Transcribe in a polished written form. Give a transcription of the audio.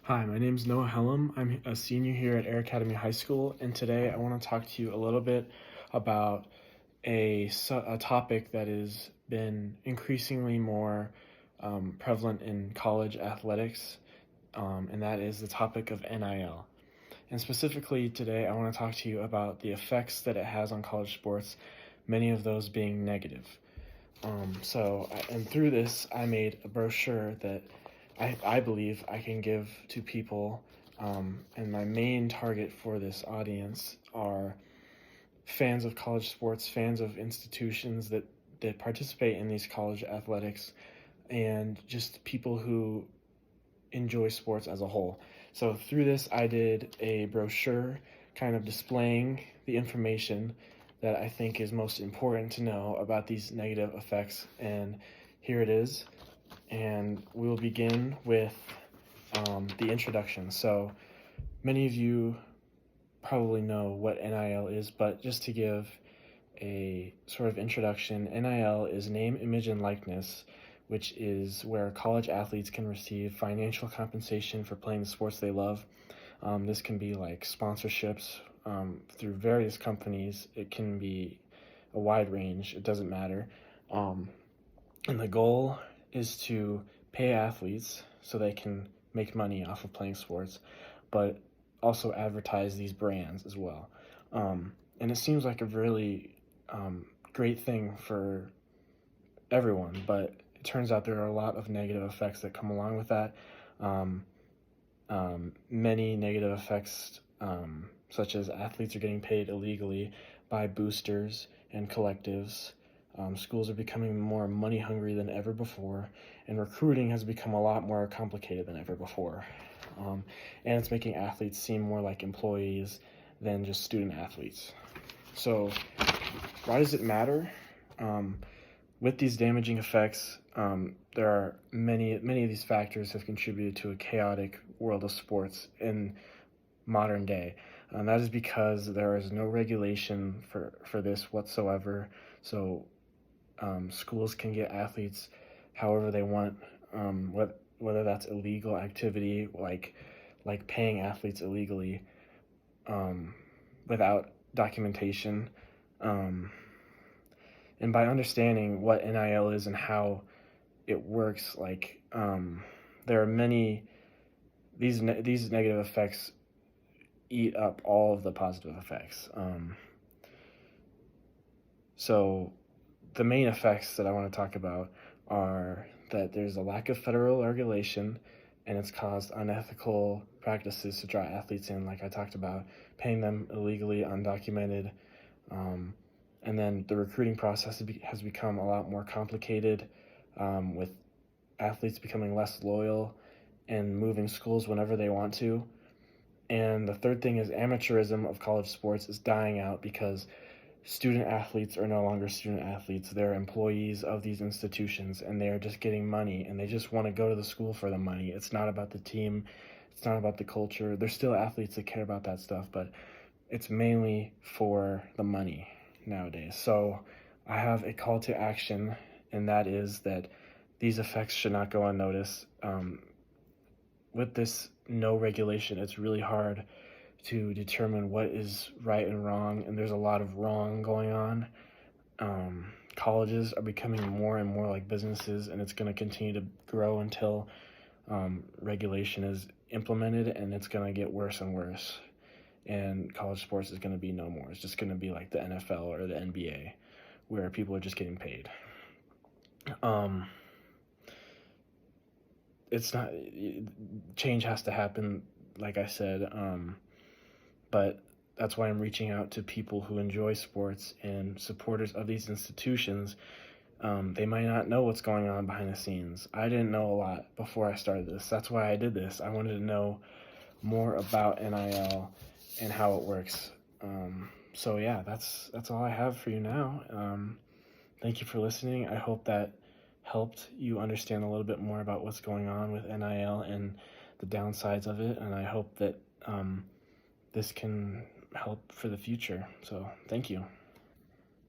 Hi, my name is Noah Hellam. I'm a senior here at Air Academy High School, and today I want to talk to you a little bit about a topic that has been increasingly more prevalent in college athletics, and that is the topic of NIL. And specifically today, I want to talk to you about the effects that it has on college sports, many of those being negative. And through this, I made a brochure that I believe I can give to people. And my main target for this audience are fans of college sports, fans of institutions that participate in these college athletics, and just people who enjoy sports as a whole. So through this, I did a brochure kind of displaying the information that I think is most important to know about these negative effects. And here it is. And we will begin with the introduction. So many of you probably know what NIL is, but just to give a sort of introduction, NIL is name, image, and likeness, which is where college athletes can receive financial compensation for playing the sports they love. This can be like sponsorships through various companies. It can be a wide range. It doesn't matter. And the goal is to pay athletes so they can make money off of playing sports, but also advertise these brands as well. And it seems like a really great thing for everyone, but it turns out there are a lot of negative effects that come along with that. Many negative effects, such as athletes are getting paid illegally by boosters and collectives. Schools are becoming more money hungry than ever before, and recruiting has become a lot more complicated than ever before. And it's making athletes seem more like employees than just student athletes. So why does it matter? With these damaging effects, there are many of these factors have contributed to a chaotic world of sports in modern day. And that is because there is no regulation for this whatsoever. So schools can get athletes however they want, whether that's illegal activity like paying athletes illegally without documentation. And by understanding what NIL is and how it works, there are many these negative effects eat up all of the positive effects. So the main effects that I want to talk about are that there's a lack of federal regulation, and it's caused unethical practices to draw athletes in, like I talked about, paying them illegally, undocumented. And then the recruiting process has become a lot more complicated, with athletes becoming less loyal and moving schools whenever they want to. And the third thing is amateurism of college sports is dying out because student athletes are no longer student athletes. They're employees of these institutions, and they are just getting money, and they just want to go to the school for the money. It's not about the team. It's not about the culture. There's still athletes that care about that stuff, but it's mainly for the money nowadays. So I have a call to action, and that is that these effects should not go unnoticed. With this no regulation, it's really hard to determine what is right and wrong, and there's a lot of wrong going on. Colleges are becoming more and more like businesses, and it's going to continue to grow until regulation is implemented, and it's going to get worse and worse. And college sports is going to be no more. It's just going to be like the NFL or the NBA, where people are just getting paid. It's not, change has to happen, like I said, but that's why I'm reaching out to people who enjoy sports and supporters of these institutions. They might not know what's going on behind the scenes. I didn't know a lot before I started this. That's why I did this. I wanted to know more about NIL and how it works. So yeah, that's all I have for you now. Thank you for listening. I hope that helped you understand a little bit more about what's going on with NIL and the downsides of it, and I hope that this can help for the future. So thank you.